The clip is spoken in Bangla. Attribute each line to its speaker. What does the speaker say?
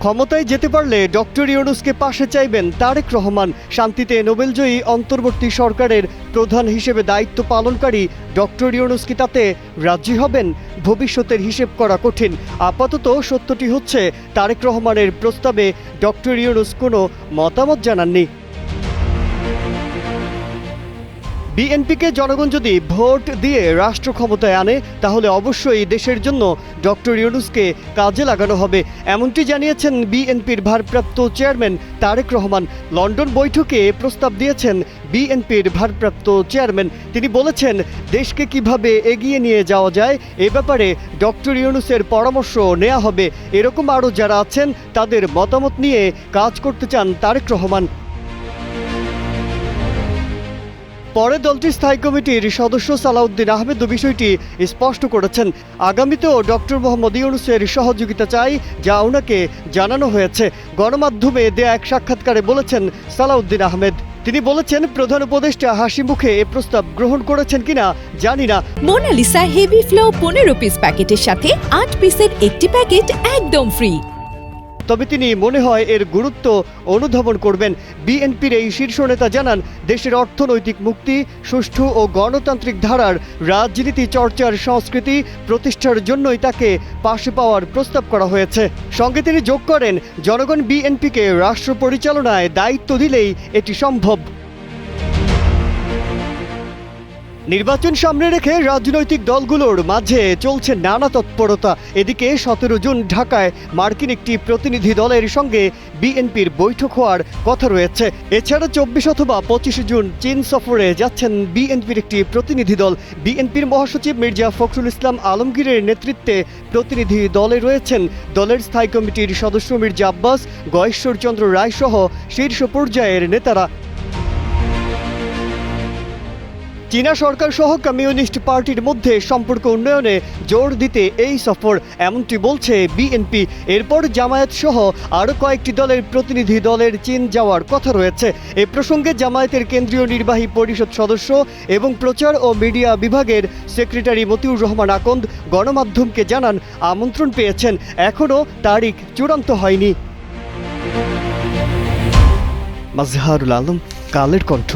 Speaker 1: ক্ষমতায় যেতে পারলে ডক্টর ইউনূসকে পাশে চাইবেন তারেক রহমান। শান্তিতে নোবেলজয়ী অন্তর্বর্তী সরকারের প্রধান হিসেবে দায়িত্ব পালনকারী ডক্টর ইউনূস কি তাতে রাজি হবেন? ভবিষ্যতের হিসেব করা কঠিন। আপাতত সত্যটি হচ্ছে, তারেক রহমানের প্রস্তাবে ডক্টর ইউনূস কোনো মতামত জানাননি। বিএনপিকে জনগণ যদি ভোট দিয়ে রাষ্ট্র ক্ষমতায় আনে, তাহলে অবশ্যই দেশের জন্য ডক্টর ইউনূসকে কাজে লাগানো হবে, এমনটি জানিয়েছেন বিএনপির ভারপ্রাপ্ত চেয়ারম্যান তারেক রহমান। লন্ডন বৈঠকে প্রস্তাব দিয়েছেন বিএনপির ভারপ্রাপ্ত চেয়ারম্যান। তিনি বলেছেন, দেশকে কিভাবে এগিয়ে নিয়ে যাওয়া যায় এ ব্যাপারে ডক্টর ইউনূসের পরামর্শ নেওয়া হবে। এরকম আরও যারা আছেন তাদের মতামত নিয়ে কাজ করতে চান তারেক রহমান। পরে দলটির স্থায়ী কমিটির সদস্য সালাউদ্দিন আহমেদ বিষয়টি স্পষ্ট করেছেন। আগামীতেও ডক্টর মোহাম্মদ ইউনূসের সহযোগিতা চাই, যা ওনাকে জানানো হয়েছে। গণমাধ্যমে দেয়া এক সাক্ষাৎকারে বলেছেন সালাউদ্দিন আহমেদ। তিনি বলেছেন, প্রধান উপদেষ্টা হাসি মুখে এ প্রস্তাব গ্রহণ করেছেন কিনা জানি না।
Speaker 2: মোনালিসা হেভি ফ্লো 15 পিস প্যাকেটের সাথে 8 পিসের একটি প্যাকেট একদম ফ্রি।
Speaker 1: তবে তিনি মনে হয় এর গুরুত্ব অনুধাবন করবেন। বিএনপির এই শীর্ষ নেতা জানান, দেশের অর্থনৈতিক মুক্তি, সুষ্ঠু ও গণতান্ত্রিক ধারার রাজনীতি চর্চার সংস্কৃতি প্রতিষ্ঠার জন্যই তাকে পাশে পাওয়ার প্রস্তাব করা হয়েছে। সঙ্গে তিনি যোগ করেন, জনগণ বিএনপিকে রাষ্ট্র পরিচালনায় দায়িত্ব দিলেই এটি সম্ভব। নির্বাচন সামনে রেখে রাজনৈতিক দলগুলোর মাঝে চলছে নানা তৎপরতা। এদিকে 17 জুন ঢাকায় মার্কিন একটি প্রতিনিধি দলের সঙ্গে বিএনপির বৈঠক হওয়ার কথা রয়েছে। এছাড়া 24 অথবা 25 জুন চীন সফরে যাচ্ছেন বিএনপির একটি প্রতিনিধি দল। বিএনপির মহাসচিব মির্জা ফখরুল ইসলাম আলমগীরের নেতৃত্বে প্রতিনিধি দলে রয়েছেন দলের স্থায়ী কমিটির সদস্য মির্জা আব্বাস, গয়েশ্বরচন্দ্র রায় সহ শীর্ষ পর্যায়ের নেতারা। চীনা সরকার সহ কমিউনিস্ট পার্টির মধ্যে সম্পর্ক উন্নয়নে জোর দিতে এই সফর, এমনটি বলছে বিএনপি। এরপর জামায়াত সহ আরও কয়েকটি দলের প্রতিনিধি দলের চীন যাওয়ার কথা রয়েছে। এ প্রসঙ্গে জামায়াতের কেন্দ্রীয় নির্বাহী পরিষদ সদস্য এবং প্রচার ও মিডিয়া বিভাগের সেক্রেটারি মতিউর রহমান আকন্দ গণমাধ্যমকে জানান, আমন্ত্রণ পেয়েছেন, এখনও তারিখ চূড়ান্ত হয়নি। মাজহারুল আলম, কালের কণ্ঠ।